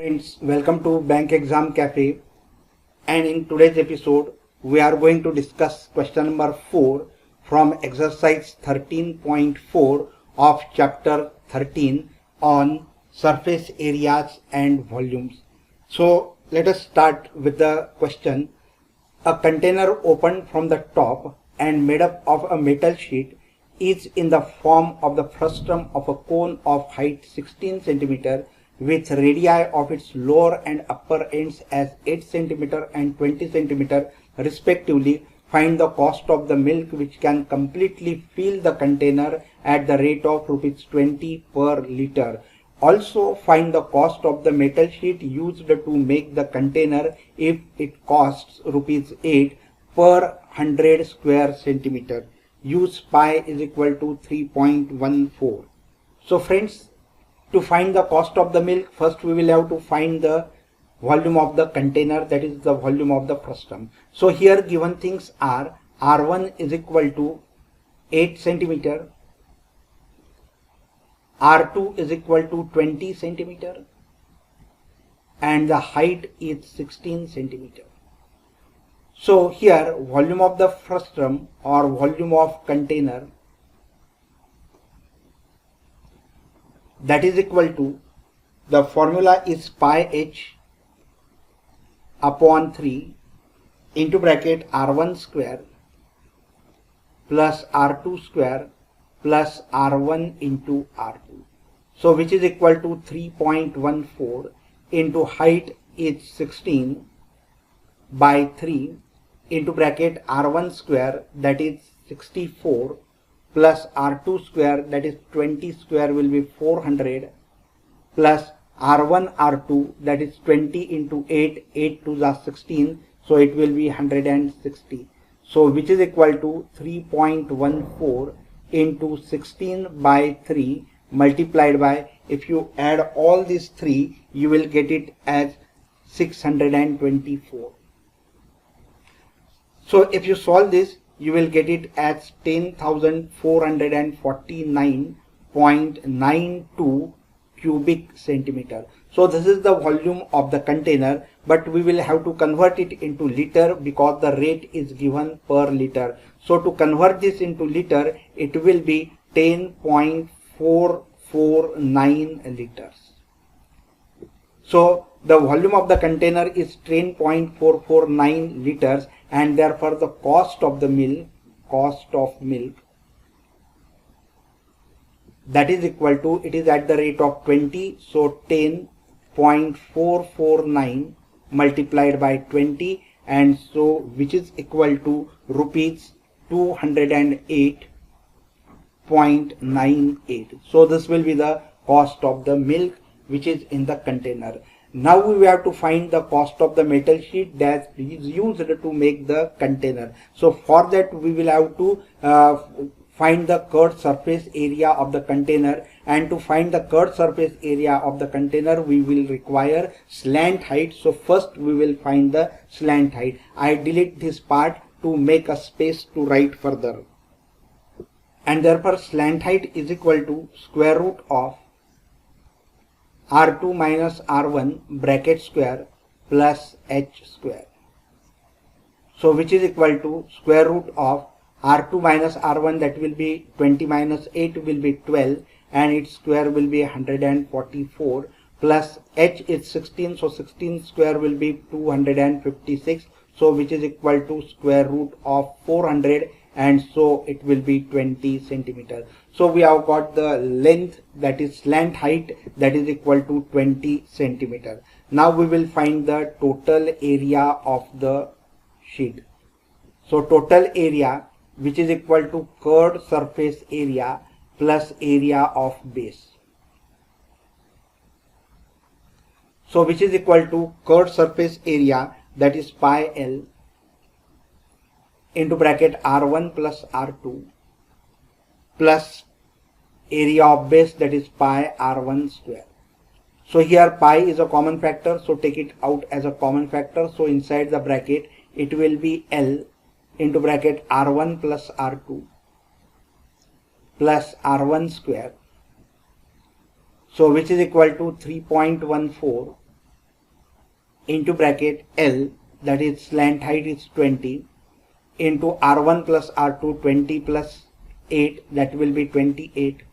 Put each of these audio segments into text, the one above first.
Friends, welcome to Bank Exam Cafe, and in today's episode we are going to discuss question number 4 from exercise 13.4 of chapter 13 on surface areas and volumes. So let us start with the question. A container opened from the top and made up of a metal sheet is in the form of the frustum of a cone of height 16 cm with radii of its lower and upper ends as 8 cm and 20 cm respectively. Find the cost of the milk which can completely fill the container at the rate of rupees 20 per liter. Also find the cost of the metal sheet used to make the container if it costs rupees 8 per 100 square centimeter. Use pi is equal to 3.14. So friends, to find the cost of the milk, first we will have to find the volume of the container, that is the volume of the frustum. So here given things are R1 is equal to 8 centimeter, R2 is equal to 20 centimeter, and the height is 16 centimeter. So here volume of the frustum or volume of container, that is equal to, the formula is pi h upon 3 into bracket R1 square plus R2 square plus R1 into R2. So which is equal to 3.14 into height is 16 by 3 into bracket R1 square, that is 64, plus R2 square, that is 20 square will be 400, plus R1 R2, that is 20 into 8, 8 2s are 16, so it will be 160. So which is equal to 3.14 into 16 by 3 multiplied by, if you add all these 3, you will get it as 624. So if you solve this, you will get it as 10,449.92 cubic centimeter. So this is the volume of the container, but we will have to convert it into liter because the rate is given per liter. So to convert this into liter, it will be 10.449 liters. So the volume of the container is 10.449 liters, and therefore the cost of milk, that is equal to, it is at the rate of 20, so 10.449 multiplied by 20, and so which is equal to rupees 208.98. So this will be the cost of the milk which is in the container. Now we have to find the cost of the metal sheet that is used to make the container. So for that we will have to find the curved surface area of the container, and to find the curved surface area of the container we will require slant height. So first we will find the slant height. I delete this part to make a space to write further, and therefore slant height is equal to square root of R2 minus R1 bracket square plus h square. So which is equal to square root of R2 minus R1, that will be 20 minus 8 will be 12, and its square will be 144, plus h is 16, so 16 square will be 256, so which is equal to square root of 400, and so it will be 20 centimeter. So we have got the length, that is slant height, that is equal to 20 centimeter. Now we will find the total area of the sheet. So total area, which is equal to curved surface area plus area of base. So which is equal to curved surface area, that is pi L into bracket R1 plus R2 plus area of base, that is pi R1 square. So here pi is a common factor, so take it out as a common factor. So inside the bracket it will be L into bracket R1 plus R2 plus R1 square. So which is equal to 3.14 into bracket L, that is slant height is 20, into R1 plus R2, 20 plus 8, that will be 28,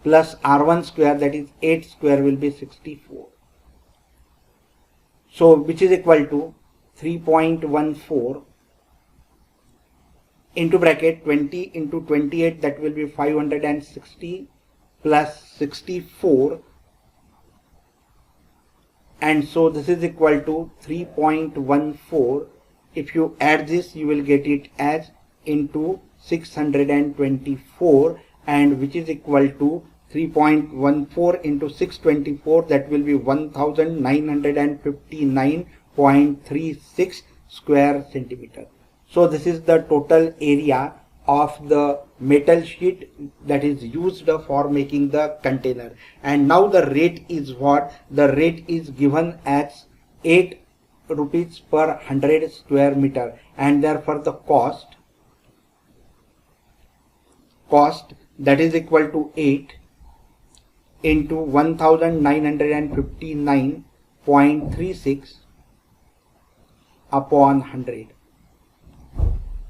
plus R1 square, that is 8 square, will be 64. So which is equal to 3.14 into bracket 20 into 28, that will be 560 plus 64, and so this is equal to 3.14. If you add this, you will get it as into 624, and which is equal to 3.14 into 624, that will be 1959.36 square centimeter. So this is the total area of the metal sheet that is used for making the container. And now the rate is what? The rate is given as 8 rupees per 100 square meter, and therefore the cost that is equal to 8 into 1959.36 upon 100.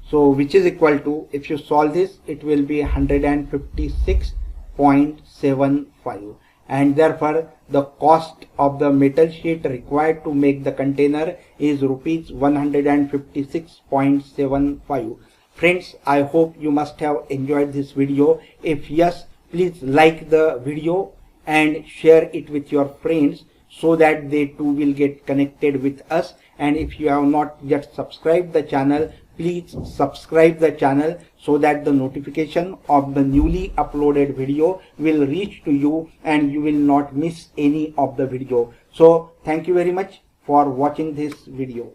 So which is equal to, if you solve this, it will be 156.75, and therefore the cost of the metal sheet required to make the container is rupees 156.75. Friends, I hope you must have enjoyed this video. If yes, please like the video and share it with your friends so that they too will get connected with us. And if you have not yet subscribed the channel, please subscribe the channel so that the notification of the newly uploaded video will reach to you and you will not miss any of the video. So thank you very much for watching this video.